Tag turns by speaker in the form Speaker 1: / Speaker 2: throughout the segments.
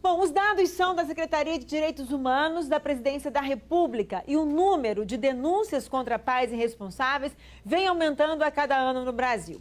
Speaker 1: Bom, os dados são da Secretaria de Direitos Humanos da Presidência da República e o número de denúncias contra pais irresponsáveis vem aumentando a cada ano no Brasil.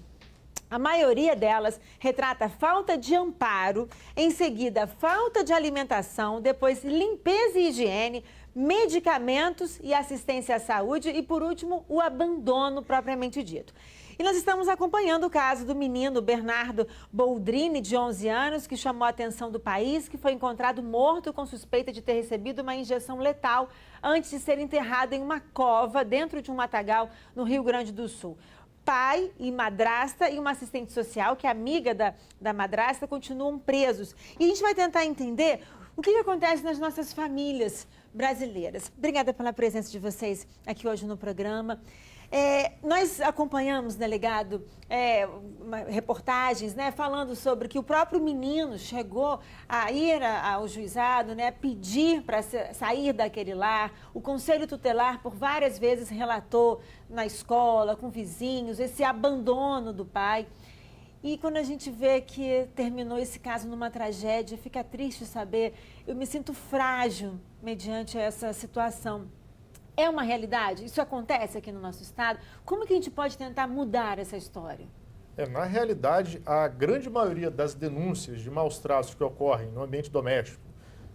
Speaker 1: A maioria delas retrata falta de amparo, em seguida falta de alimentação, depois limpeza e higiene, medicamentos e assistência à saúde e, por último, o abandono propriamente dito. E nós estamos acompanhando o caso do menino Bernardo Boldrini, de 11 anos, que chamou a atenção do país, que foi encontrado morto com suspeita de ter recebido uma injeção letal antes de ser enterrado em uma cova dentro de um matagal no Rio Grande do Sul. Pai e madrasta e uma assistente social, que é amiga da madrasta, continuam presos. E a gente vai tentar entender o que acontece nas nossas famílias brasileiras. Obrigada pela presença de vocês aqui hoje no programa. Nós acompanhamos, delegado, reportagens, falando sobre que o próprio menino chegou a ir ao juizado, pedir para sair daquele lar. O Conselho Tutelar, por várias vezes, relatou na escola, com vizinhos, esse abandono do pai. E quando a gente vê que terminou esse caso numa tragédia, fica triste saber, eu me sinto frágil mediante essa situação. É uma realidade? Isso acontece aqui no nosso estado? Como que a gente pode tentar mudar essa história?
Speaker 2: Na realidade, a grande maioria das denúncias de maus-tratos que ocorrem no ambiente doméstico,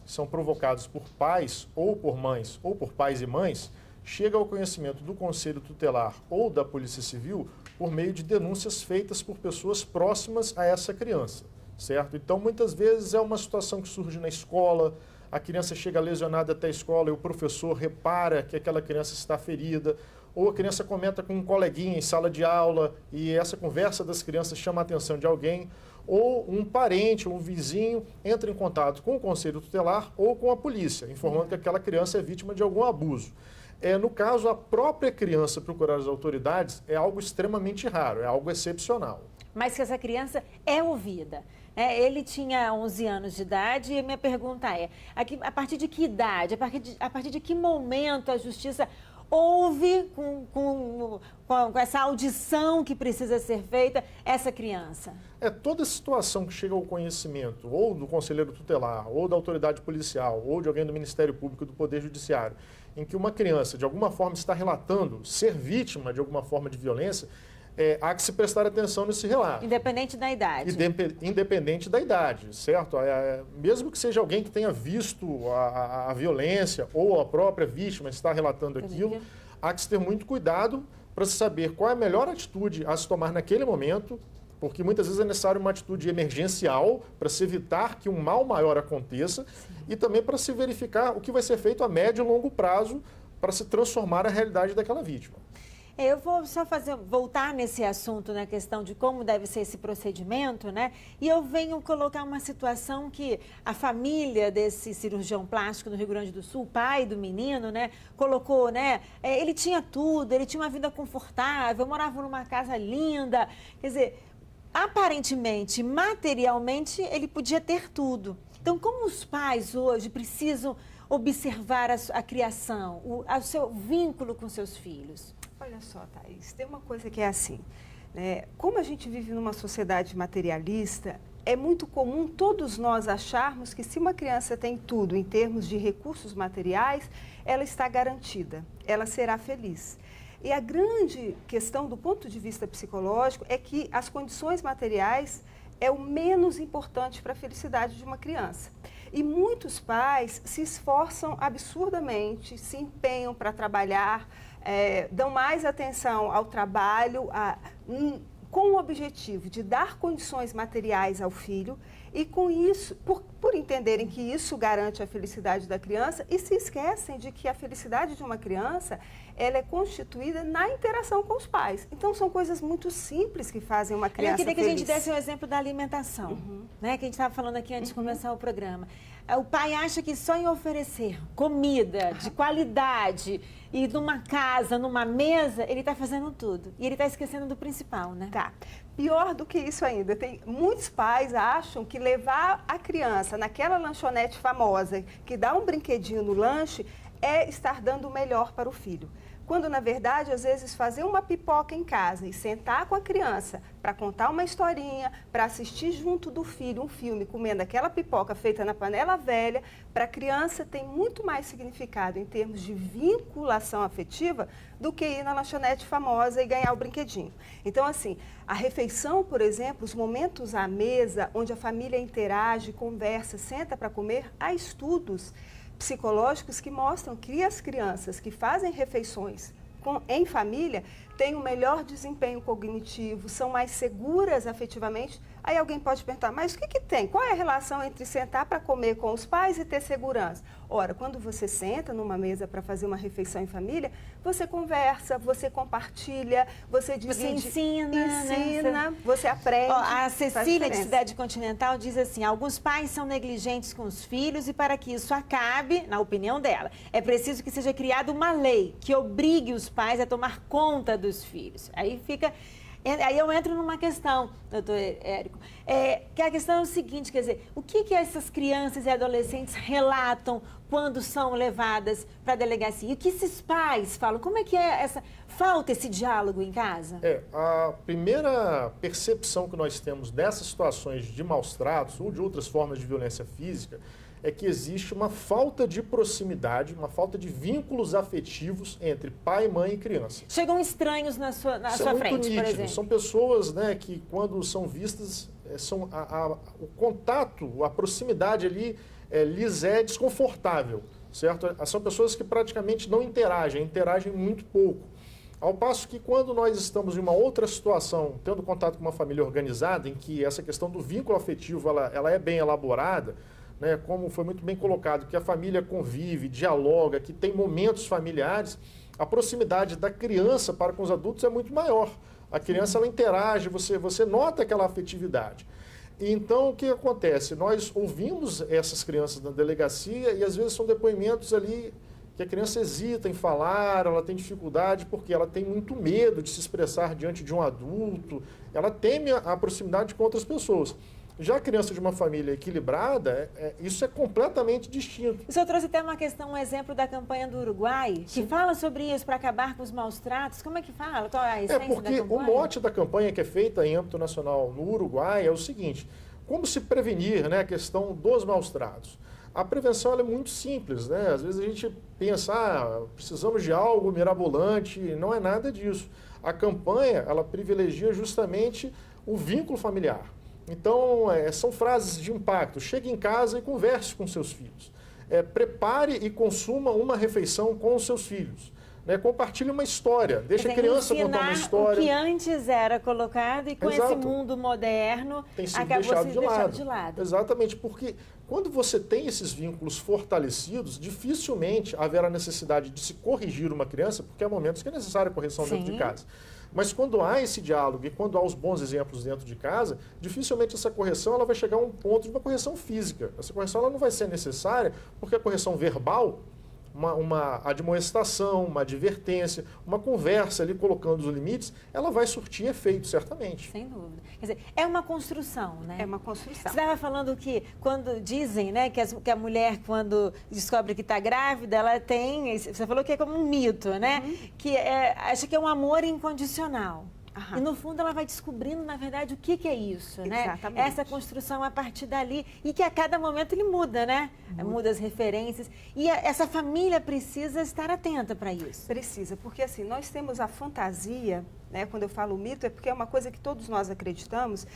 Speaker 2: que são provocados por pais ou por mães, ou por pais e mães, chega ao conhecimento do Conselho Tutelar ou da Polícia Civil por meio de denúncias feitas por pessoas próximas a essa criança, certo? Então, muitas vezes é uma situação que surge na escola, a criança chega lesionada até a escola e o professor repara que aquela criança está ferida, ou a criança comenta com um coleguinha em sala de aula e essa conversa das crianças chama a atenção de alguém, ou um parente, um vizinho entra em contato com o Conselho Tutelar ou com a polícia, informando que aquela criança é vítima de algum abuso. No caso, a própria criança procurar as autoridades é algo extremamente raro, é algo excepcional.
Speaker 1: Mas que essa criança é ouvida. Ele tinha 11 anos de idade e a minha pergunta é, a partir de que idade, a partir de que momento a justiça ouve com essa audição que precisa ser feita essa criança?
Speaker 2: Toda situação que chega ao conhecimento ou do conselheiro tutelar, ou da autoridade policial, ou de alguém do Ministério Público, do Poder Judiciário, em que uma criança de alguma forma está relatando ser vítima de alguma forma de violência, há que se prestar atenção nesse relato.
Speaker 1: Independente da idade.
Speaker 2: Independente da idade, certo? Mesmo que seja alguém que tenha visto a violência ou a própria vítima está relatando aquilo, há que se ter muito cuidado para saber qual é a melhor atitude a se tomar naquele momento, porque muitas vezes é necessário uma atitude emergencial para se evitar que um mal maior aconteça. Sim. E também para se verificar o que vai ser feito a médio e longo prazo para se transformar a realidade daquela vítima.
Speaker 1: Eu vou só voltar nesse assunto, na questão de como deve ser esse procedimento, E eu venho colocar uma situação que a família desse cirurgião plástico no Rio Grande do Sul, o pai do menino, colocou, ele tinha tudo, ele tinha uma vida confortável, morava numa casa linda, quer dizer, aparentemente, materialmente, ele podia ter tudo. Então, como os pais hoje precisam observar a criação, o seu vínculo com seus filhos?
Speaker 3: Olha só, Thaís, tem uma coisa que é assim, como a gente vive numa sociedade materialista, é muito comum todos nós acharmos que se uma criança tem tudo em termos de recursos materiais, ela está garantida, ela será feliz. E a grande questão do ponto de vista psicológico é que as condições materiais é o menos importante para a felicidade de uma criança. E muitos pais se esforçam absurdamente, se empenham para trabalhar, dão mais atenção ao trabalho, com o objetivo de dar condições materiais ao filho e com isso, por entenderem que isso garante a felicidade da criança e se esquecem de que a felicidade de uma criança ela é constituída na interação com os pais. Então, são coisas muito simples que fazem uma criança feliz.
Speaker 1: Eu queria que a gente desse um exemplo da alimentação, que a gente estava falando aqui antes de começar o programa. O pai acha que só em oferecer comida de qualidade e numa casa, numa mesa, ele está fazendo tudo. E ele está esquecendo do principal,
Speaker 3: Tá. Pior do que isso ainda, muitos pais acham que levar a criança naquela lanchonete famosa, que dá um brinquedinho no lanche, é estar dando o melhor para o filho. quando na verdade, às vezes, fazer uma pipoca em casa e sentar com a criança para contar uma historinha, para assistir junto do filho um filme comendo aquela pipoca feita na panela velha, para a criança tem muito mais significado em termos de vinculação afetiva do que ir na lanchonete famosa e ganhar o brinquedinho. Então, assim, a refeição, por exemplo, os momentos à mesa, onde a família interage, conversa, senta para comer, há estudos psicológicos que mostram que as crianças que fazem refeições em família têm um melhor desempenho cognitivo, são mais seguras afetivamente. Aí alguém pode perguntar, mas o que tem? Qual é a relação entre sentar para comer com os pais e ter segurança? Ora, quando você senta numa mesa para fazer uma refeição em família, você conversa, você compartilha, você divide,
Speaker 1: você ensina,
Speaker 3: você aprende.
Speaker 1: A Cecília, de Cidade Continental, diz assim, alguns pais são negligentes com os filhos e para que isso acabe, na opinião dela, é preciso que seja criada uma lei que obrigue os pais a tomar conta dos filhos. Aí eu entro numa questão, doutor Érico, que a questão é o seguinte, quer dizer, o que essas crianças e adolescentes relatam quando são levadas para a delegacia? E o que esses pais falam? Como é que falta esse diálogo em casa?
Speaker 2: A primeira percepção que nós temos dessas situações de maus-tratos ou de outras formas de violência física é que existe uma falta de proximidade, uma falta de vínculos afetivos entre pai, mãe e criança.
Speaker 1: Chegam estranhos na sua frente,
Speaker 2: nítido.
Speaker 1: Por exemplo.
Speaker 2: São pessoas, né, que quando são vistas, o contato, a proximidade ali lhes é desconfortável, certo? São pessoas que praticamente não interagem muito pouco. Ao passo que quando nós estamos em uma outra situação, tendo contato com uma família organizada, em que essa questão do vínculo afetivo ela é bem elaborada, né, como foi muito bem colocado, que a família convive, dialoga, que tem momentos familiares, a proximidade da criança para com os adultos é muito maior. A criança ela interage, você nota aquela afetividade. E então, o que acontece? Nós ouvimos essas crianças na delegacia e às vezes são depoimentos ali que a criança hesita em falar, ela tem dificuldade porque ela tem muito medo de se expressar diante de um adulto, ela teme a proximidade com outras pessoas. Já a criança de uma família equilibrada, isso é completamente distinto.
Speaker 1: O senhor trouxe até um exemplo da campanha do Uruguai, que fala sobre isso, para acabar com os maus tratos. Como é que fala? Qual é a essência da campanha?
Speaker 2: Porque o mote da campanha que é feita em âmbito nacional no Uruguai é o seguinte, como se prevenir, né, a questão dos maus tratos? A prevenção ela é muito simples, né? Às vezes a gente pensa, precisamos de algo mirabolante, não é nada disso. A campanha, ela privilegia justamente o vínculo familiar. Então, são frases de impacto. Chegue em casa e converse com seus filhos. Prepare e consuma uma refeição com os seus filhos. Né? Compartilhe uma história. Deixe a criança contar uma história.
Speaker 1: O que antes era colocado e com esse mundo moderno acabou sendo deixado de lado.
Speaker 2: Exatamente, porque quando você tem esses vínculos fortalecidos, dificilmente haverá necessidade de se corrigir uma criança, porque há momentos que é necessária a correção dentro de casa. Mas quando há esse diálogo e quando há os bons exemplos dentro de casa, dificilmente essa correção ela vai chegar a um ponto de uma correção física. Essa correção ela não vai ser necessária porque a correção verbal, uma admoestação, uma advertência, uma conversa ali colocando os limites, ela vai surtir efeito, certamente.
Speaker 1: Sem dúvida. Quer dizer, é uma construção, né?
Speaker 3: É uma construção.
Speaker 1: Você estava falando que quando dizem, né, que a mulher, quando descobre que está grávida, ela tem, você falou que é como um mito, né? Que acha que é um amor incondicional. E no fundo ela vai descobrindo, na verdade, o que é isso, né?
Speaker 3: Exatamente.
Speaker 1: Essa construção a partir dali e que a cada momento ele muda, né? Muda as referências e essa família precisa estar atenta para isso.
Speaker 3: Precisa, porque assim, nós temos a fantasia, né? Quando eu falo mito é porque é uma coisa que todos nós acreditamos.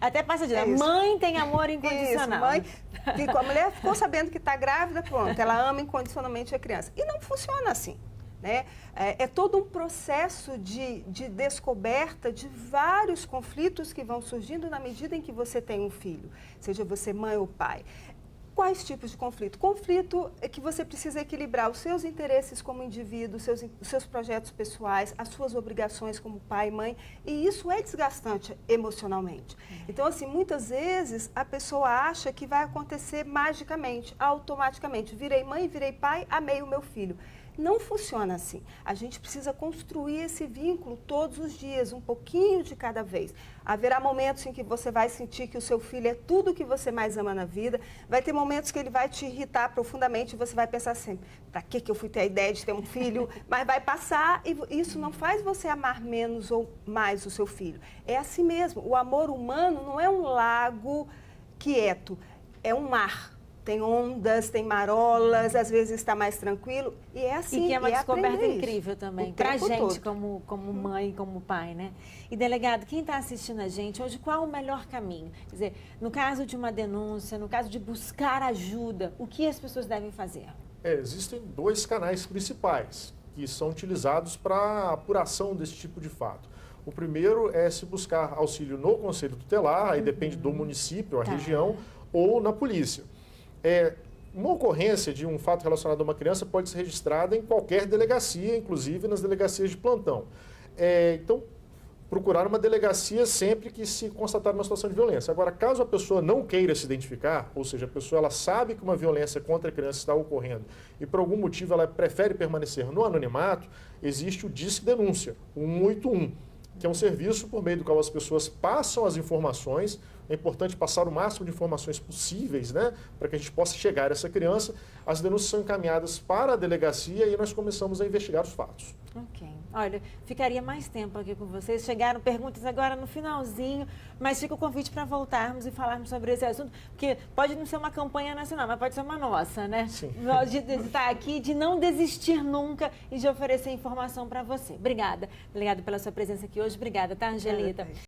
Speaker 1: Até passa de mãe tem amor incondicional.
Speaker 3: A mulher ficou sabendo que está grávida, pronto, ela ama incondicionalmente a criança. E não funciona assim. Né? É todo um processo de descoberta de vários conflitos que vão surgindo na medida em que você tem um filho, seja você mãe ou pai. Quais tipos de conflito? Conflito é que você precisa equilibrar os seus interesses como indivíduo, os seus projetos pessoais, as suas obrigações como pai e mãe, e isso é desgastante emocionalmente. Então, assim, muitas vezes a pessoa acha que vai acontecer magicamente, automaticamente. Virei mãe, virei pai, amei o meu filho. Não funciona assim. A gente precisa construir esse vínculo todos os dias, um pouquinho de cada vez. Haverá momentos em que você vai sentir que o seu filho é tudo o que você mais ama na vida. Vai ter momentos que ele vai te irritar profundamente e você vai pensar assim, para que eu fui ter a ideia de ter um filho? Mas vai passar e isso não faz você amar menos ou mais o seu filho. É assim mesmo. O amor humano não é um lago quieto, é um mar. Tem ondas, tem marolas, às vezes está mais tranquilo. E é assim,
Speaker 1: e que é uma descoberta
Speaker 3: isso.
Speaker 1: incrível também, para a gente como mãe, como pai, né? E delegado, quem está assistindo a gente hoje, qual o melhor caminho? Quer dizer, no caso de uma denúncia, no caso de buscar ajuda, o que as pessoas devem fazer?
Speaker 2: Existem 2 canais principais que são utilizados para a apuração desse tipo de fato. O primeiro é se buscar auxílio no Conselho Tutelar, aí depende do município, a região, ou na polícia. Uma ocorrência de um fato relacionado a uma criança pode ser registrada em qualquer delegacia, inclusive nas delegacias de plantão. Então, procurar uma delegacia sempre que se constatar uma situação de violência. Agora, caso a pessoa não queira se identificar, ou seja, a pessoa ela sabe que uma violência contra a criança está ocorrendo e por algum motivo ela prefere permanecer no anonimato, existe o Disque Denúncia, o 181, que é um serviço por meio do qual as pessoas passam as informações. É importante passar o máximo de informações possíveis, né, para que a gente possa chegar a essa criança. As denúncias são encaminhadas para a delegacia e nós começamos a investigar os fatos.
Speaker 1: Ok. Olha, ficaria mais tempo aqui com vocês. Chegaram perguntas agora no finalzinho, mas fica o convite para voltarmos e falarmos sobre esse assunto, porque pode não ser uma campanha nacional, mas pode ser uma nossa, né?
Speaker 2: Sim.
Speaker 1: De estar aqui, de não desistir nunca e de oferecer informação para você. Obrigada, delegado, pela sua presença aqui hoje. Obrigada, tá, Angelita?